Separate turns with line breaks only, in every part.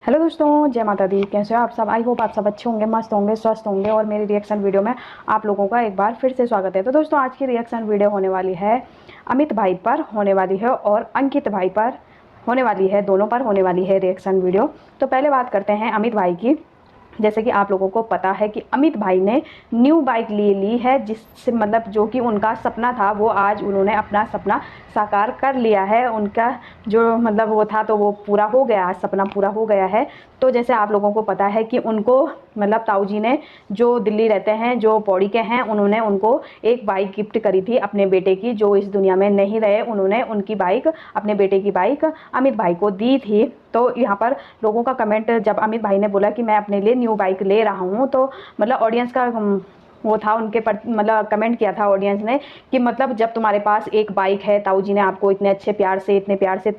Hello दोस्तों, जय माता दी। कैसे हो आप सब? आई होप आप सब अच्छे होंगे, मस्त होंगे, स्वस्थ होंगे। और मेरी रिएक्शन वीडियो में आप लोगों का एक बार फिर से स्वागत है। तो दोस्तों, आज की रिएक्शन वीडियो होने वाली है अमित भाई पर होने वाली है और अंकित भाई पर होने वाली है, दोनों पर होने वाली है रिएक्शन वीडियो। तो पहले बात करते हैं अमित भाई की। जैसे कि आप लोगों को पता है कि अमित भाई ने न्यू बाइक ले ली है, जिससे मतलब जो कि उनका सपना था वो आज उन्होंने अपना सपना साकार कर लिया है। उनका जो मतलब वो था तो वो पूरा हो गया, आज सपना पूरा हो गया है। तो जैसे आप लोगों को पता है कि उनको मतलब ताऊ जी ने, जो दिल्ली रहते हैं, जो पौड़ी के हैं, उन्होंने उनको एक बाइक गिफ्ट करी थी अपने बेटे की, जो इस दुनिया में नहीं रहे। उन्होंने उनकी बाइक, अपने बेटे की बाइक अमित भाई को दी थी। तो यहाँ पर लोगों का कमेंट, जब अमित भाई ने बोला कि मैं अपने लिए न्यू बाइक ले रहा हूँ, तो मतलब ऑडियंस का वो था, उनके पर मतलब कमेंट किया था ऑडियंस ने कि मतलब जब तुम्हारे पास एक बाइक है, ताऊ जी ने आपको इतने अच्छे प्यार से, इतने प्यार से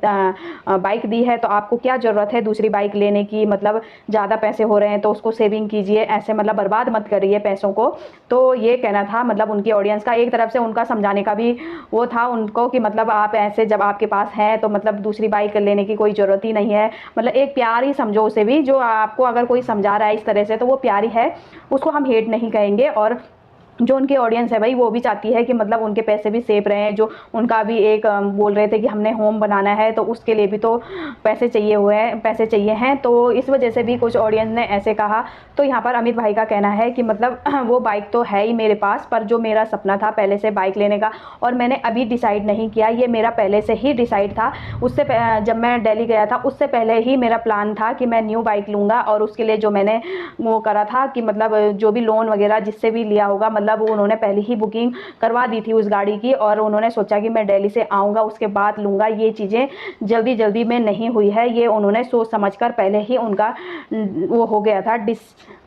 बाइक दी है, तो आपको क्या ज़रूरत है दूसरी बाइक लेने की? मतलब ज़्यादा पैसे हो रहे हैं तो उसको सेविंग कीजिए, ऐसे मतलब बर्बाद मत करिए पैसों को। तो ये कहना था मतलब उनकी ऑडियंस का। एक तरफ से उनका समझाने का भी वो था उनको कि मतलब आप ऐसे, जब आपके पास है तो मतलब दूसरी बाइक लेने की कोई ज़रूरत ही नहीं है। मतलब एक प्यार ही समझो उसे भी। जो आपको अगर कोई समझा रहा है इस तरह से तो वो प्यार ही है, उसको हम हेट नहीं कहेंगे। और जो उनकी ऑडियंस है भाई, वो भी चाहती है कि मतलब उनके पैसे भी सेव रहे हैं। जो उनका भी एक बोल रहे थे कि हमने होम बनाना है, तो उसके लिए भी तो पैसे चाहिए हुए हैं, पैसे चाहिए हैं। तो इस वजह से भी कुछ ऑडियंस ने ऐसे कहा। तो यहाँ पर अमित भाई का कहना है कि मतलब वो बाइक तो है ही मेरे पास, पर जो मेरा सपना था पहले से बाइक लेने का, और मैंने अभी डिसाइड नहीं किया, ये मेरा पहले से ही डिसाइड था। उससे जब मैं दिल्ली गया था उससे पहले ही मेरा प्लान था कि मैं न्यू बाइक लूँगा। और उसके लिए जो मैंने वो करा था कि मतलब जो भी लोन वगैरह जिससे भी लिया होगा, मतलब वो उन्होंने पहले ही बुकिंग करवा दी थी उस गाड़ी की। और उन्होंने सोचा कि मैं दिल्ली से आऊँगा उसके बाद लूँगा। ये चीज़ें जल्दी जल्दी में नहीं हुई है, ये उन्होंने सोच समझकर पहले ही उनका वो हो गया था,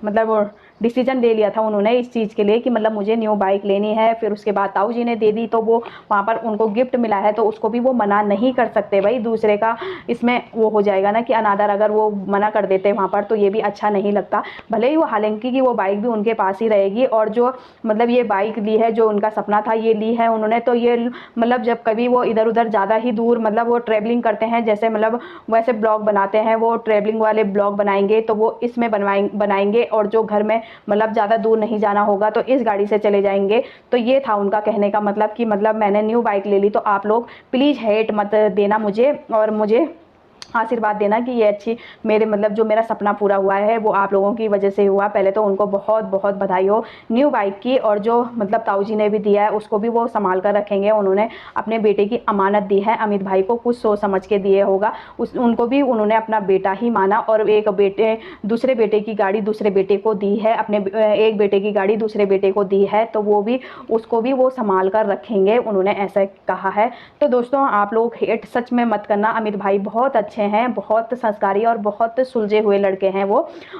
मतलब डिसीजन ले लिया था उन्होंने इस चीज़ के लिए कि मतलब मुझे न्यू बाइक लेनी है। फिर उसके बाद ताऊ जी ने दे दी, तो वो वहाँ पर उनको गिफ्ट मिला है, तो उसको भी वो मना नहीं कर सकते भाई। दूसरे का इसमें वो हो जाएगा ना कि अनादर, अगर वो मना कर देते वहाँ पर तो ये भी अच्छा नहीं लगता। भले ही वो, हालांकि कि वो बाइक भी उनके पास ही रहेगी। और जो मतलब ये बाइक ली है, जो उनका सपना था, ये ली है उन्होंने। तो ये मतलब जब कभी वो इधर उधर ज़्यादा ही दूर मतलब वो ट्रैवलिंग करते हैं, जैसे मतलब वैसे ब्लॉग बनाते हैं, वो ट्रैवलिंग वाले ब्लॉग बनाएंगे, तो वो इसमें बनाएंगे। और जो घर में मतलब ज़्यादा दूर नहीं जाना होगा तो इस गाड़ी से चले जाएंगे। तो ये था उनका कहने का मतलब कि मतलब मैंने न्यू बाइक ले ली, तो आप लोग प्लीज़ हेट मत देना मुझे, और मुझे आशीर्वाद देना कि ये अच्छी, मेरे मतलब जो मेरा सपना पूरा हुआ है वो आप लोगों की वजह से हुआ। पहले तो उनको बहुत बहुत बधाई हो न्यू बाइक की। और जो मतलब ताऊ जी ने भी दिया है उसको भी वो संभाल कर रखेंगे। उन्होंने अपने बेटे की अमानत दी है अमित भाई को, कुछ सोच समझ के दिए होगा। उनको भी उन्होंने अपना बेटा ही माना। और एक बेटे, दूसरे बेटे की गाड़ी दूसरे बेटे को दी है, अपने एक बेटे की गाड़ी दूसरे बेटे को दी है, तो वो भी, उसको भी वो संभाल कर रखेंगे, उन्होंने ऐसा कहा है। तो दोस्तों, आप लोग हेट सच में मत करना। अमित भाई बहुत अच्छे हैं, बहुत संस्कारी और बहुत सुलझे हुए लड़के हैं वो।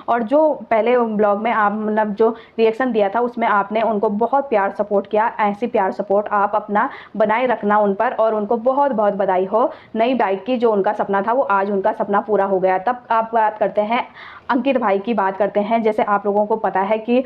और जो पहले ब्लॉग में आप मतलब जो रिएक्शन दिया था उसमें आपने उनको बहुत प्यार सपोर्ट किया, ऐसी प्यार सपोर्ट आप अपना बनाए रखना उन पर। और उनको बहुत बहुत बधाई हो नई बाइक की। जो उनका सपना था वो आज उनका सपना पूरा हो गया। तब आप बात करते हैं अंकित भाई की, बात करते हैं। जैसे आप लोगों को पता है कि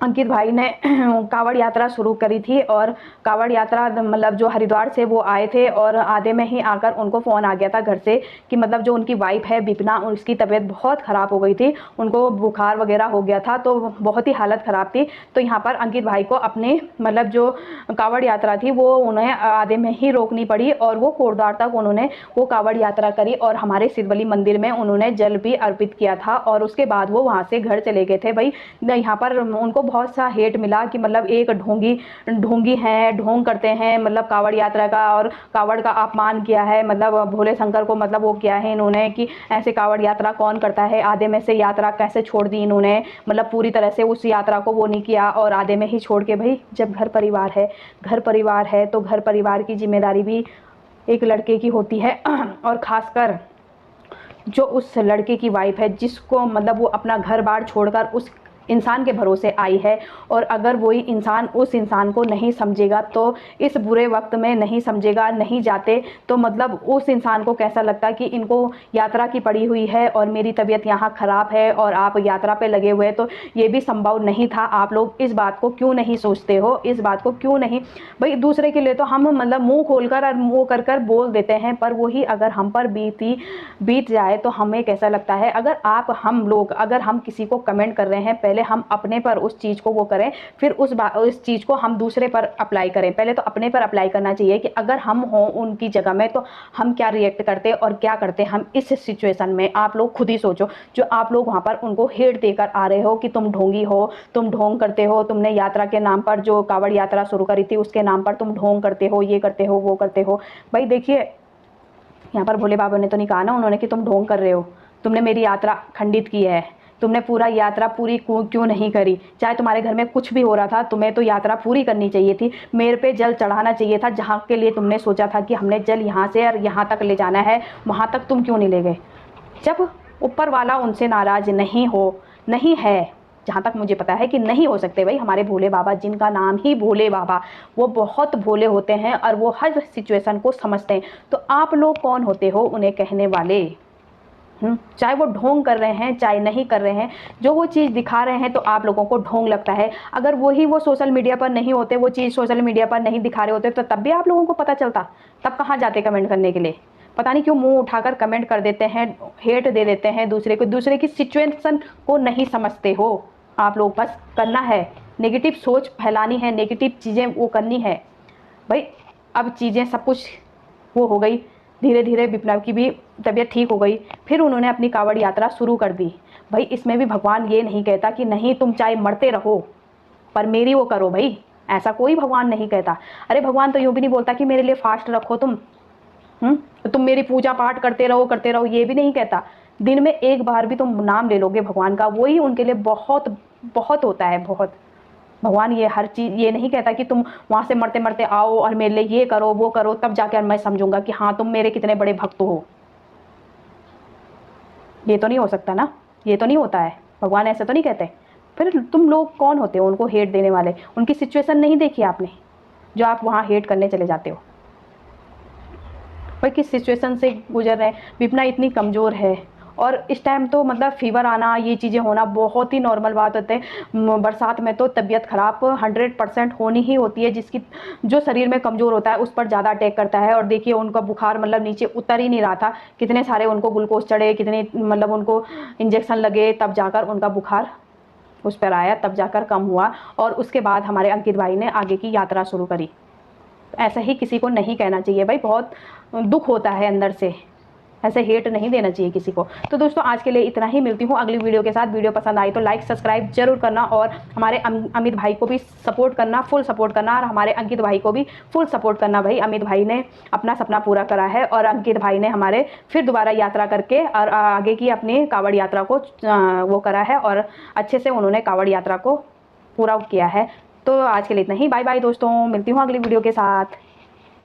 अंकित भाई ने कांवड़ यात्रा शुरू करी थी। और कांवड़ यात्रा मतलब जो हरिद्वार से वो आए थे, और आधे में ही आकर उनको फ़ोन आ गया था घर से कि मतलब जो उनकी वाइफ है विपना, उसकी तबीयत बहुत ख़राब हो गई थी, उनको बुखार वगैरह हो गया था, तो बहुत ही हालत ख़राब थी। तो यहाँ पर अंकित भाई को अपने मतलब जो कांवड़ यात्रा थी वो उन्हें आधे में ही रोकनी पड़ी। और वो कोटद्वार तक उन्होंने वो कांवड़ यात्रा करी, और हमारे सिद्धवली मंदिर में उन्होंने जल भी अर्पित किया था। और उसके बाद वो वहाँ से घर चले गए थे भाई। यहाँ पर उनको बहुत सा हेट मिला कि मतलब एक ढोंगी हैं, ढोंग करते हैं, मतलब कांवड़ यात्रा का और कांवड़ का अपमान किया है, मतलब भोले शंकर को मतलब वो किया है इन्होंने कि ऐसे कांवड़ यात्रा कौन करता है, आधे में से यात्रा कैसे छोड़ दी इन्होंने, मतलब पूरी तरह से उस यात्रा को वो नहीं किया और आधे में ही छोड़ के। भाई जब घर परिवार है, घर परिवार है तो घर परिवार की जिम्मेदारी भी एक लड़के की होती है। और ख़ासकर जो उस लड़के की वाइफ है, जिसको मतलब वो अपना घर बार छोड़कर उस इंसान के भरोसे आई है, और अगर वही इंसान उस इंसान को नहीं समझेगा, तो इस बुरे वक्त में नहीं समझेगा, नहीं जाते, तो मतलब उस इंसान को कैसा लगता कि इनको यात्रा की पड़ी हुई है और मेरी तबीयत यहाँ ख़राब है और आप यात्रा पे लगे हुए हैं, तो ये भी संभव नहीं था। आप लोग इस बात को क्यों नहीं सोचते हो, इस बात को क्यों नहीं। भाई दूसरे के लिए तो हम मतलब मुँह खोलकर और मुँह कर कर बोल देते हैं, पर वही अगर हम पर बीत जाए तो हमें कैसा लगता है। अगर हम लोग अगर हम किसी को कमेंट कर रहे हैं, पहले हम अपने पर उस चीज़ को वो करें, फिर उस चीज़ को हम दूसरे पर अप्लाई करें। पहले तो अपने पर अप्लाई करना चाहिए कि अगर हम हों उनकी जगह में तो हम क्या रिएक्ट करते और क्या करते हम इस सिचुएशन में। आप लोग खुद ही सोचो, जो आप लोग वहाँ पर उनको हेट देकर आ रहे हो कि तुम ढोंगी हो, तुम ढोंग करते हो, तुमने यात्रा के नाम पर जो कांवड़ यात्रा शुरू करी थी उसके नाम पर तुम ढोंग करते हो, ये करते हो, वो करते हो। भाई देखिए, यहाँ पर भोले बाबा ने तो नहीं कहा ना उन्होंने कि तुम ढोंग कर रहे हो, तुमने मेरी यात्रा खंडित की है, तुमने पूरा यात्रा पूरी क्यों नहीं करी। चाहे तुम्हारे घर में कुछ भी हो रहा था, तुम्हें तो यात्रा पूरी करनी चाहिए थी, मेरे पे जल चढ़ाना चाहिए था। जहाँ के लिए तुमने सोचा था कि हमने जल यहाँ से और यहाँ तक ले जाना है, वहाँ तक तुम क्यों नहीं ले गए। जब ऊपर वाला उनसे नाराज़ नहीं है, जहाँ तक मुझे पता है कि नहीं हो सकते भाई हमारे भोले बाबा, जिनका नाम ही भोले बाबा, वो बहुत भोले होते हैं और वो हर सिचुएशन को समझते हैं। तो आप लोग कौन होते हो उन्हें कहने वाले। चाहे वो ढोंग कर रहे हैं चाहे नहीं कर रहे हैं, जो वो चीज़ दिखा रहे हैं तो आप लोगों को ढोंग लगता है। अगर वो सोशल मीडिया पर नहीं होते, वो चीज़ सोशल मीडिया पर नहीं दिखा रहे होते, तो तब भी आप लोगों को पता चलता। तब कहाँ जाते कमेंट करने के लिए। पता नहीं क्यों मुंह उठाकर कमेंट कर देते हैं, हेट दे देते हैं दूसरे की सिचुएशन को नहीं समझते हो आप लोग। बस करना है, नेगेटिव सोच फैलानी है, नेगेटिव चीज़ें वो करनी है। भाई अब चीज़ें सब कुछ वो हो गई, धीरे धीरे विपना की भी तबीयत ठीक हो गई, फिर उन्होंने अपनी कांवड़ यात्रा शुरू कर दी। भाई इसमें भी भगवान ये नहीं कहता कि नहीं तुम चाहे मरते रहो पर मेरी वो करो, भाई ऐसा कोई भगवान नहीं कहता। अरे भगवान तो यूँ भी नहीं बोलता कि मेरे लिए फास्ट रखो तुम मेरी पूजा पाठ करते रहो, ये भी नहीं कहता। दिन में एक बार भी तुम नाम ले लोगे भगवान का, वही उनके लिए बहुत बहुत होता है, बहुत। भगवान ये हर चीज़ ये नहीं कहता कि तुम वहाँ से मरते मरते आओ और मेरे लिए ये करो वो करो, तब जाकर मैं समझूंगा कि हाँ तुम मेरे कितने बड़े भक्त हो। ये तो नहीं हो सकता ना, ये तो नहीं होता है। भगवान ऐसे तो नहीं कहते। फिर तुम लोग कौन होते हो उनको हेट देने वाले। उनकी सिचुएशन नहीं देखी आपने, जो आप वहाँ हेट करने चले जाते हो। भाई किस सिचुएशन से गुजर रहे हैं। विपना इतनी कमज़ोर है और इस टाइम तो मतलब फीवर आना, ये चीज़ें होना बहुत ही नॉर्मल बात होती है। बरसात में तो तबीयत ख़राब 100% होनी ही होती है। जो शरीर में कमज़ोर होता है उस पर ज़्यादा अटैक करता है। और देखिए उनका बुखार मतलब नीचे उतर ही नहीं रहा था, कितने सारे उनको ग्लूकोज चढ़े, कितने मतलब उनको इंजेक्शन लगे, तब जाकर उनका बुखार उस पर आया, तब जाकर कम हुआ। और उसके बाद हमारे अंकित भाई ने आगे की यात्रा शुरू करी। ऐसा ही किसी को नहीं कहना चाहिए भाई, बहुत दुख होता है अंदर से, ऐसे हेट नहीं देना चाहिए किसी को। तो दोस्तों आज के लिए इतना ही, मिलती हूँ अगली वीडियो के साथ। वीडियो पसंद आई तो लाइक सब्सक्राइब जरूर करना और हमारे अमित भाई को भी सपोर्ट करना, फुल सपोर्ट करना, और हमारे अंकित भाई को भी फुल सपोर्ट करना। भाई अमित भाई ने अपना सपना पूरा करा है और अंकित भाई ने हमारे फिर दोबारा यात्रा करके और आगे की अपनी कांवड़ यात्रा को वो करा है और अच्छे से उन्होंने कांवड़ यात्रा को पूरा किया है। तो आज के लिए इतना ही, बाय बाय दोस्तों, मिलती हूँ अगली वीडियो के साथ।